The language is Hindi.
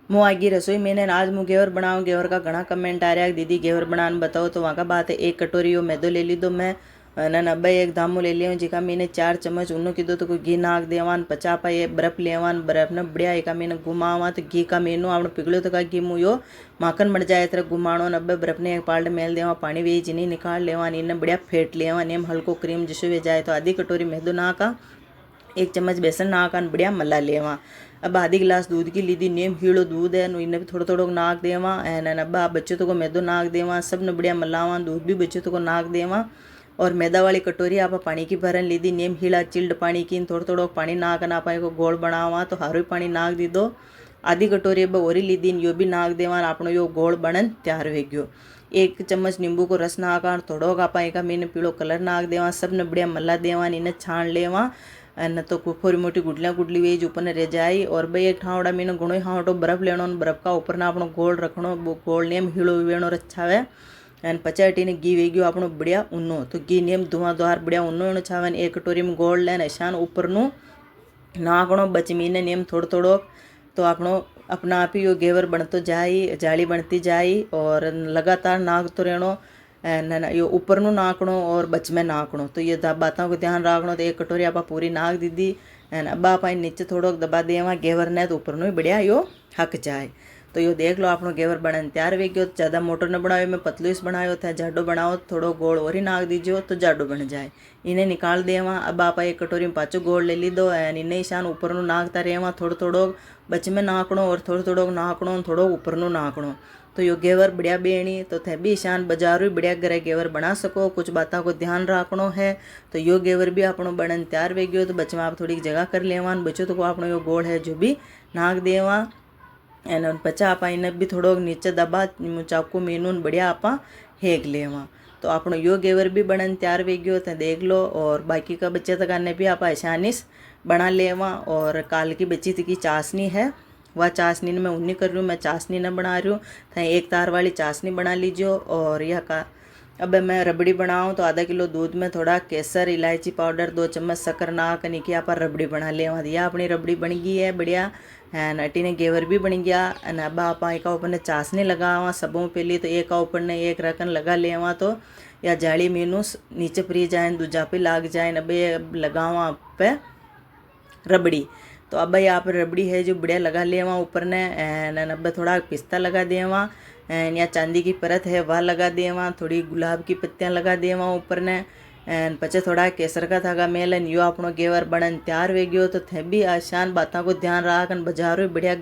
मुँह आगी रसोई मैंने आज मुँह घेवर बनाऊँ। घेवर का घना कमेंट आ रहा है दीदी घेवर बनाने बताओ। तो वहाँ का बात है 1 कटोरी वो मैदो ले ली दो मैं ना 90 एक धामू ले लिया जिका मैंने 4 चम्मच उन्हों कीधो तो कोई घी नाक देवान 50 पाई बर्फ लेवान बर्फ ने बढ़िया एक मैंने घुमावा तो घी का मेनू आपने पिघलो तो का घी मुँह यो माखन बन जाए तरह घुमाणो 90 बर्फ ने एक पाल्ट मेल देवा पानी वे चीनी निकाल लेवान इन्हें बढ़िया फेंट लेवान एम हल्को क्रीम जिसो वे जाए तो आधी कटोरी मैदो नाका 1 चम्मच बेसन नाक बढ़िया मला लेवा। अब आधी गिलास दूध की लीधी नेम हीड़ो दूध है इन्हें भी थोड़ा थोड़ा नाक देवा एन अब बच्चों तो को मैदो नाक देवा सब ने बढ़िया मलावा दूध भी बच्चों तो को नाक देवा। और मैदा वाली कटोरी आप पानी की भरन लीधी नेम हीड़ा चिल्ड पानी की थोड़ा थोड़ा पानी नाक ना पाए को गोल बनावा तो हारो पानी नाक दी दो। आधी कटोरी अब ओरी लीधी यो भी नाक देवा आपनो यो गोल बनन तैयार हो गयो। 1 चम्मच नींबू को रस नाका थोड़ो आपा एक मैंने पीड़ो कलर नाक देवा सब ने बढ़िया मला देवा इन्हें छाण लेवा न तो थोड़ी मोटी गुडलियाँ गुडली वेज ऊपर ने रह जाए। और भाई एक ठावड़ा मैंने घणो हावटो बर्फ लेनो बर्फ का ऊपर ना अपनो गोल रखनो गोल नेम हीड़ो वेणो रच्छावे एन पचाटी ने घी वे गयो आपनो बढ़िया ऊनो तो घी नेम धुआंधार बढ़िया ऊनो एनो छावे 1 कटोरी में गोल लेने शान ऊपर नु नाकणो बचमीने नेम थोड़ो थोड़ो तो आपनो अपना आप ही यो घेवर बनतो जाए जाली बनती जाए और लगातार नाकतो रहनो ना यो ऊपर नु नाकणो और बच में नाकणो तो ये बातों को ध्यान रखनो। तो 1 कटोरी आप पूरी नाक दीदी एन अब आप नीचे थोड़ो दबा देवा घेवर ने तो ऊपर नु बढ़िया यो हक जाए। तो यो देख लो आपनो घेवर बनन तैयार वे गयो। ज़्यादा मोटो न बनायो मैं पतलो इस बनायो था जाडो बनाओ थोड़ो गोल और ही नाक दीजियो तो जाडो बन जाए। इन्हें निकाल देवा अब आप 1 कटोरी में पाचो गोल ले ली दो एन इन्हें शान ऊपर नु नाकता रहेवा थोड़ो थोड़ो बच में नाकणो और थोड़ो थोड़ो नाकणो थोड़ो ऊपर नु नाकणो तो यो घेवर बढ़िया बेणी तो थे भी शान बाजारू बढ़िया घरे घेवर बना सको। कुछ बातों को ध्यान रखनो है तो यो घेवर भी आपनो बनन तैयार वे गयो। तो बच में आप थोड़ी जगह कर लेवा बचो तो आपनो यो गोल है जो भी नाक देवा एन पचा आप इन्हें भी थोड़ो नीचे दबा चाकू मीनून बढ़िया आप हेक लेवा। तो आपनो यो घेवर भी बनन तैयार वे गयो तो देख लो। और बाकी का बच्चे तक आने भी आप आसानी से बना लेवा। और काल की बची थी की चाशनी है वह चाशनी में उन्नी कर रही हूँ मैं चाशनी न बना रही हूँ तो 1 तार वाली चाशनी बना लीजिए। और यह का अब मैं रबड़ी बनाऊँ तो आधा किलो दूध में थोड़ा केसर इलायची पाउडर 2 चम्मच शक्कर नाक निकी आप रबड़ी बना ले यह अपनी रबड़ी बन गई है बढ़िया एन अटी ने घेवर भी बन गया। एन अब आप एक ऊपर ने चाशनी लगावा सबों पहली तो एक ऊपर ने एक रकन लगा लेवा तो या जाली मीनू नीचे फ्री जाए दूजा पे लाग जाए अब लगावा पे रबड़ी। तो अब यहाँ पर रबड़ी है जो बढ़िया लगा लेवा ऊपर ने एन अब थोड़ा पिस्ता लगा देवा एन या चांदी की परत है वह लगा देवा थोड़ी गुलाब की पत्तियाँ लगा देवा ऊपर ने एन पचे थोड़ा केसर का धागा मेलन यो अपनो घेवर बनन तैयार वे गयो। तो थे भी आसान बातों को ध्यान रखन बाजारो बढ़िया